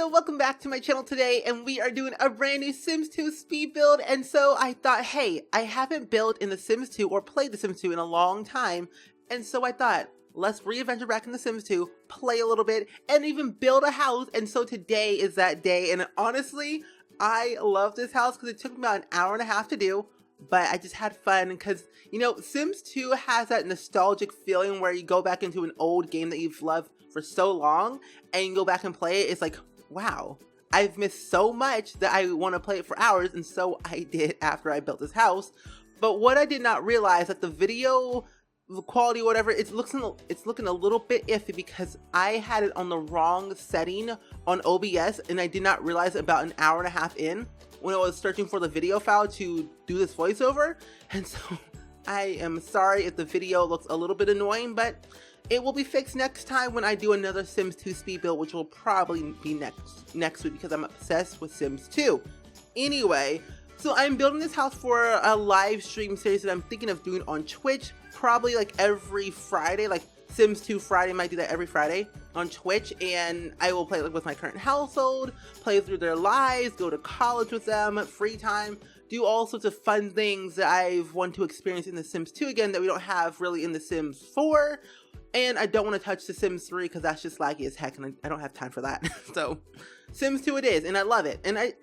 so welcome back to my channel today, and we are doing a brand new Sims 2 speed build. And so I thought, hey, I haven't built in the Sims 2 or played the Sims 2 in a long time, and so I thought, let's re-adventure back in the Sims 2, play a little bit, and even build a house. And so today is that day, and honestly, I love this house because it took me about an hour and a half to do, but I just had fun because, you know, Sims 2 has that nostalgic feeling where you go back into an old game that you've loved for so long and you go back and play it. It's like, wow, I've missed so much that I want to play it for hours, and so I did after I built this house. But what I did not realize, that the video, the quality or whatever, it's looking a little bit iffy because I had it on the wrong setting on OBS, and I did not realize about an hour and a half in when I was searching for the video file to do this voiceover. And so I am sorry if the video looks a little bit annoying, but it will be fixed next time when I do another Sims 2 speed build, which will probably be next week because I'm obsessed with Sims 2. Anyway, so I'm building this house for a live stream series that I'm thinking of doing on Twitch, probably like every Friday, like Sims 2 Friday, might do that every Friday on Twitch, and I will play like with my current household, play through their lives, go to college with them, free time, do all sorts of fun things that I've wanted to experience in the Sims 2 again that we don't have really in the Sims 4. And I don't want to touch the Sims 3 because that's just laggy as heck, and I don't have time for that. So Sims 2 it is, and I love it. And I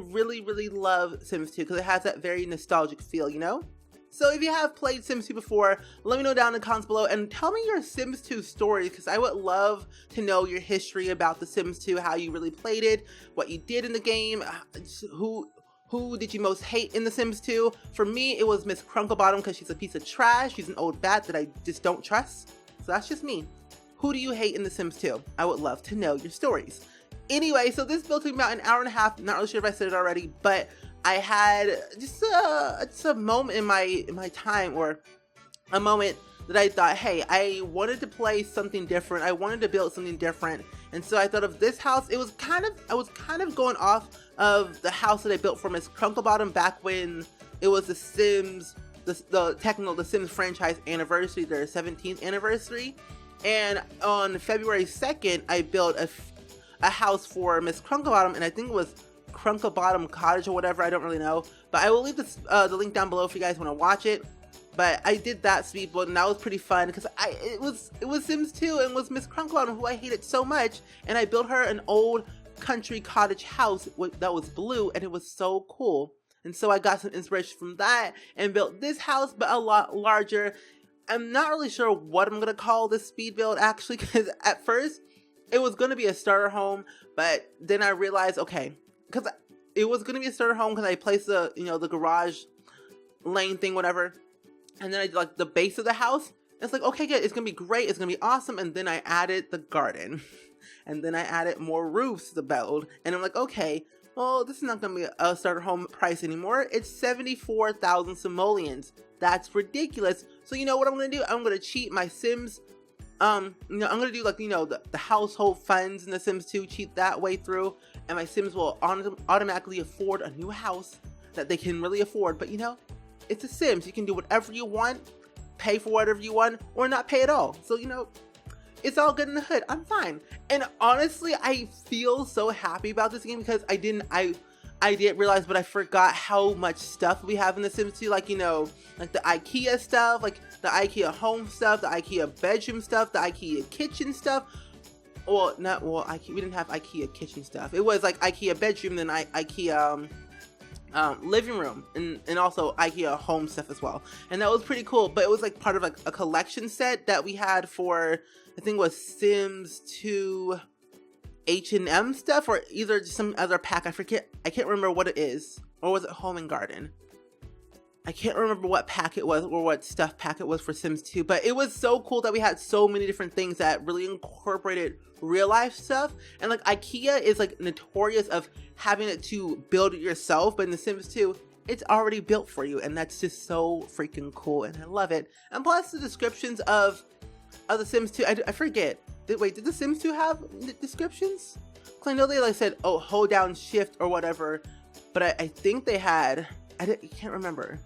really love Sims 2 because it has that very nostalgic feel, you know? So if you have played Sims 2 before, let me know down in the comments below and tell me your Sims 2 story, because I would love to know your history about the Sims 2, how you really played it, what you did in the game, who did you most hate in The Sims 2? For me, it was Miss Crunklebottom because she's a piece of trash. She's an old bat that I just don't trust. So that's just me. Who do you hate in The Sims 2? I would love to know your stories. Anyway, so this built took me about an hour and a half. Not really sure if I said it already, but I had just a moment in my time, or a moment that I thought, hey, I wanted to play something different. I wanted to build something different. And so I thought of this house. I was kind of going off of the house that I built for Miss Crunklebottom back when it was the Sims, the Sims franchise anniversary, their 17th anniversary. And on February 2nd, I built a house for Miss Crunklebottom, and I think it was Crunklebottom Cottage or whatever, I don't really know. But I will leave the link down below if you guys want to watch it. But I did that speed build, and that was pretty fun because it was Sims 2 and was Miss Crunklebottom, who I hated so much, and I built her an old country cottage house that was blue, and it was so cool. And so I got some inspiration from that and built this house, but a lot larger. I'm not really sure what I'm gonna call this speed build actually, because at first it was gonna be a starter home, but then I realized, okay, because it was gonna be a starter home because I placed the garage lane thing, whatever. And then I did like the base of the house. It's like, okay, good, it's gonna be great, it's gonna be awesome. And then I added the garden. And then I added more roofs to the build. And I'm like, okay, well, this is not gonna be a starter home price anymore. It's 74,000 simoleons. That's ridiculous. So you know what I'm gonna do? I'm gonna cheat my Sims. I'm gonna do like, the household funds in the Sims 2, cheat that way through. And my Sims will automatically afford a new house that they can really afford. But it's a Sims. You can do whatever you want, pay for whatever you want, or not pay at all. So, it's all good in the hood. I'm fine. And honestly, I feel so happy about this game because I didn't realize, but I forgot how much stuff we have in the Sims 2. Like, like the IKEA stuff, like the IKEA home stuff, the IKEA bedroom stuff, the IKEA kitchen stuff. We didn't have IKEA kitchen stuff. It was like IKEA bedroom, then IKEA living room, and also IKEA home stuff as well. And that was pretty cool, but it was like part of like a collection set that we had for, I think it was Sims 2 H&M stuff, or either just some other pack. I forget. I can't remember what it is. Or was it Home and Garden? I can't remember what pack it was or what stuff pack it was for Sims 2, but it was so cool that we had so many different things that really incorporated real life stuff. And like IKEA is like notorious of having it to build it yourself, but in the Sims 2, it's already built for you, and that's just so freaking cool, and I love it. And plus the descriptions of the Sims 2, I forget. Wait, did the Sims 2 have descriptions? Because I know they like said, oh, hold down shift or whatever, but I think they had, I can't remember.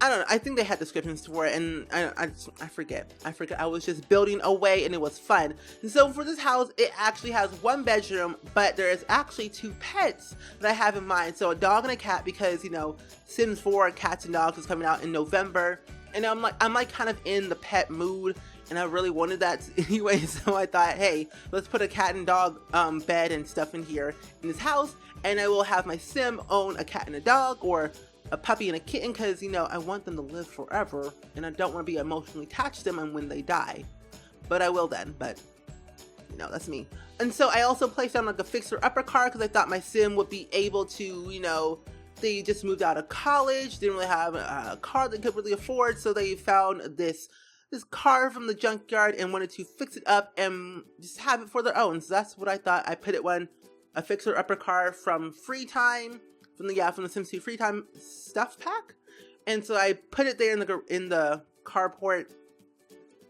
I don't know. I think they had descriptions for it, and I forget. I was just building away, and it was fun. And so for this house, it actually has 1 bedroom, but there is actually 2 pets that I have in mind. So a dog and a cat, because you know, Sims 4 Cats and Dogs is coming out in November, and I'm like kind of in the pet mood, and I really wanted that anyway. So I thought, hey, let's put a cat and dog bed and stuff in here in this house, and I will have my Sim own a cat and a dog, or a puppy and a kitten, because you know, I want them to live forever and I don't want to be emotionally attached to them when they die, but I will then. But you know, that's me. And so I also placed down like a fixer-upper car, because I thought my Sim would be able to, you know, they just moved out of college, didn't really have a car they could really afford, so they found this car from the junkyard and wanted to fix it up and just have it for their own. So that's what I thought. I put it a fixer-upper car from Free Time, from the Sims 2 Free Time stuff pack, and so I put it there in the carport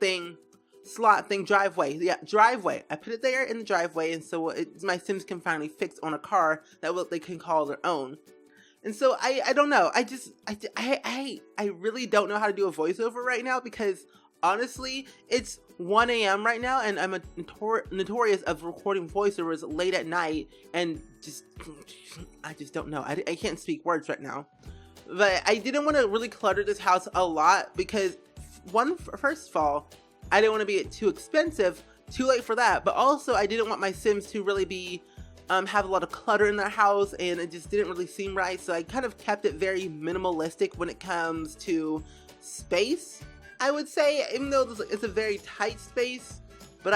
thing, slot thing, driveway. Yeah, driveway. I put it there in the driveway, and so my Sims can finally fix on a car that they can call their own. And so I don't know. I really don't know how to do a voiceover right now, because honestly, it's 1 a.m. right now, and I'm notorious of recording voiceovers late at night, and I just don't know. I can't speak words right now. But I didn't want to really clutter this house a lot, because first of all, I didn't want to be too expensive, too late for that, but also I didn't want my Sims to really be have a lot of clutter in their house, and it just didn't really seem right. So I kind of kept it very minimalistic when it comes to space, I would say, even though it's a very tight space, but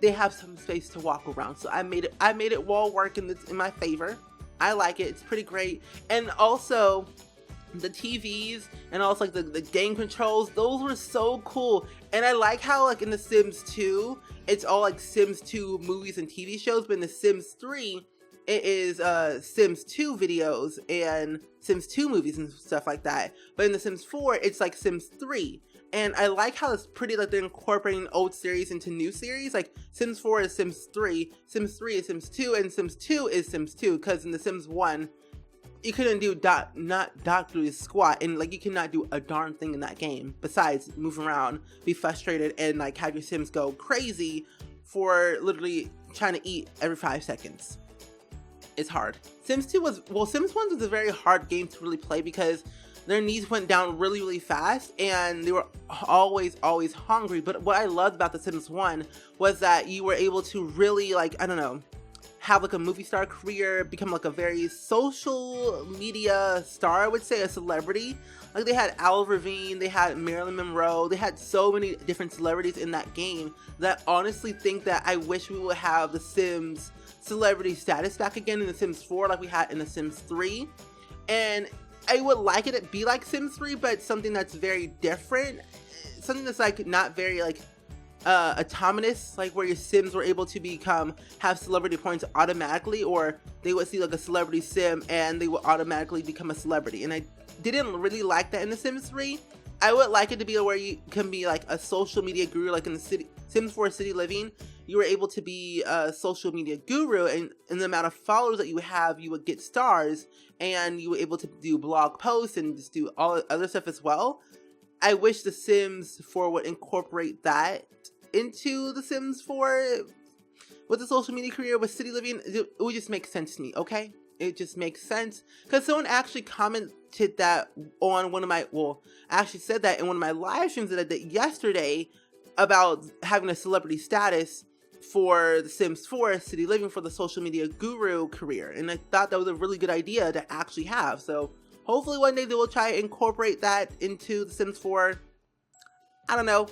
they have some space to walk around. So I made it wall work in my favor. I like it. It's pretty great. And also the TVs and also like the game controls, those were so cool. And I like how like in the Sims 2, it's all like Sims 2 movies and TV shows, but in the Sims 3, it is Sims 2 videos and Sims 2 movies and stuff like that. But in the Sims 4, it's like Sims 3. And I like how it's pretty, like they're incorporating old series into new series. Like Sims 4 is Sims 3, Sims 3 is Sims 2, and Sims 2 is Sims 2. Because in the Sims 1, you couldn't do not do squat, and like you cannot do a darn thing in that game besides move around, be frustrated, and like have your Sims go crazy for literally trying to eat every 5 seconds. It's hard. Sims 1 was a very hard game to really play, because their needs went down really, really fast, and they were always hungry. But what I loved about the Sims 1 was that you were able to really, like, I don't know, have like a movie star career, become like a very social media star, I would say, a celebrity. Like they had Al Ravine, they had Marilyn Monroe, they had so many different celebrities in that game that honestly think that I wish we would have the Sims celebrity status back again in the Sims 4 like we had in the Sims 3. And I would like it to be like Sims 3, but something that's very different, something that's like not very like autonomous, like where your Sims were able to have celebrity points automatically, or they would see like a celebrity Sim and they would automatically become a celebrity. And I didn't really like that in the Sims 3. I would like it to be where you can be like a social media guru, like in the Sims 4 City Living. You were able to be a social media guru, and in the amount of followers that you have, you would get stars, and you were able to do blog posts and just do all other stuff as well. I wish the Sims 4 would incorporate that into the Sims 4 with the social media career with City Living. It would just make sense to me, okay? It just makes sense, because someone actually commented that on actually said that in one of my live streams that I did yesterday about having a celebrity status for the Sims 4 City Living for the social media guru career, and I thought that was a really good idea to actually have. So hopefully one day they will try to incorporate that into the Sims 4. I don't know.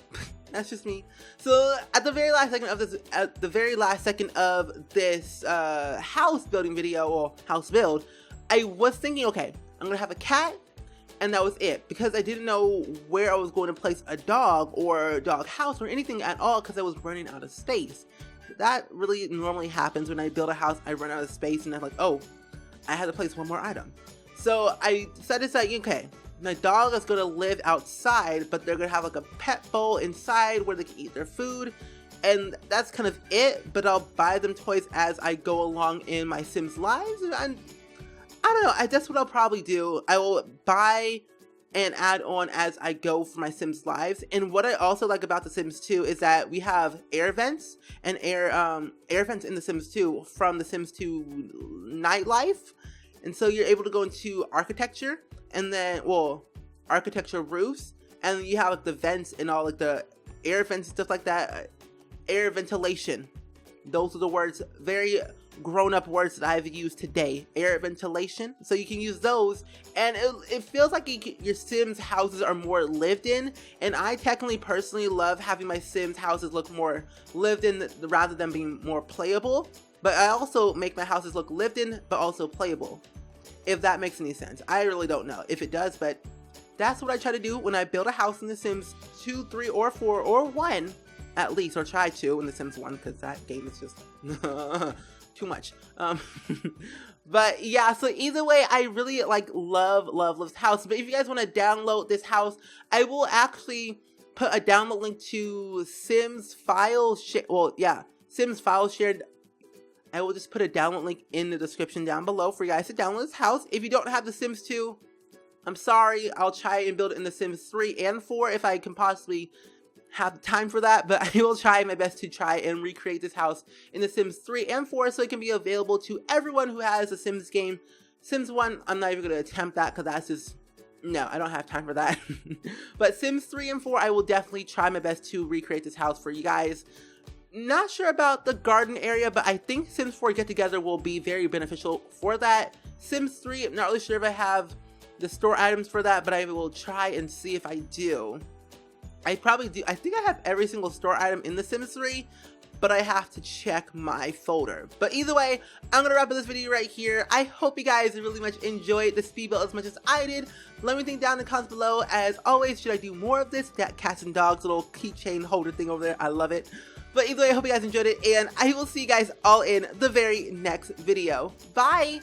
That's just me. So at the very last second of this house building video, or house build, I was thinking, okay, I'm gonna have a cat, and that was it, because I didn't know where I was going to place a dog or dog house or anything at all, because I was running out of space. That really normally happens when I build a house. I run out of space, and I'm like, oh, I had to place one more item. So I decided, okay, my dog is going to live outside, but they're going to have like a pet bowl inside where they can eat their food. And that's kind of it, but I'll buy them toys as I go along in my Sims lives. And I don't know, that's what I'll probably do. I will buy and add on as I go for my Sims lives. And what I also like about the Sims 2 is that we have air vents and air vents in the Sims 2 from the Sims 2 nightlife. And so you're able to go into architecture, and then, well, architecture roofs, and you have like the vents and all like the air vents and stuff like that. Air ventilation. Those are the words, very grown-up words that I've used today. Air ventilation. So you can use those, and it feels like your Sims houses are more lived in, and I technically personally love having my Sims houses look more lived in rather than being more playable. But I also make my houses look lived in but also playable, if that makes any sense. I really don't know if it does, but that's what I try to do when I build a house in The Sims 2, 3, or 4, or 1 at least, or try to in The Sims 1, because that game is just too much. But yeah, so either way, I really like love this house. But if you guys want to download this house, I will actually put a download link to Sims file Sims file shared. I will just put a download link in the description down below for you guys to download this house. If you don't have The Sims 2, I'm sorry, I'll try and build it in The Sims 3 and 4 if I can possibly have time for that, but I will try my best to try and recreate this house in The Sims 3 and 4 so it can be available to everyone who has a Sims game. Sims 1, I'm not even going to attempt that because that's just, no, I don't have time for that. But Sims 3 and 4, I will definitely try my best to recreate this house for you guys. Not sure about the garden area, but I think Sims 4 Get Together will be very beneficial for that. Sims 3, I'm not really sure if I have the store items for that, but I will try and see if I do. I probably do. I think I have every single store item in The Sims 3, but I have to check my folder. But either way, I'm going to wrap up this video right here. I hope you guys really much enjoyed the speed build as much as I did. Let me think down in the comments below. As always, should I do more of this? That cats and dogs little keychain holder thing over there. I love it. But either way, I hope you guys enjoyed it, and I will see you guys all in the very next video. Bye!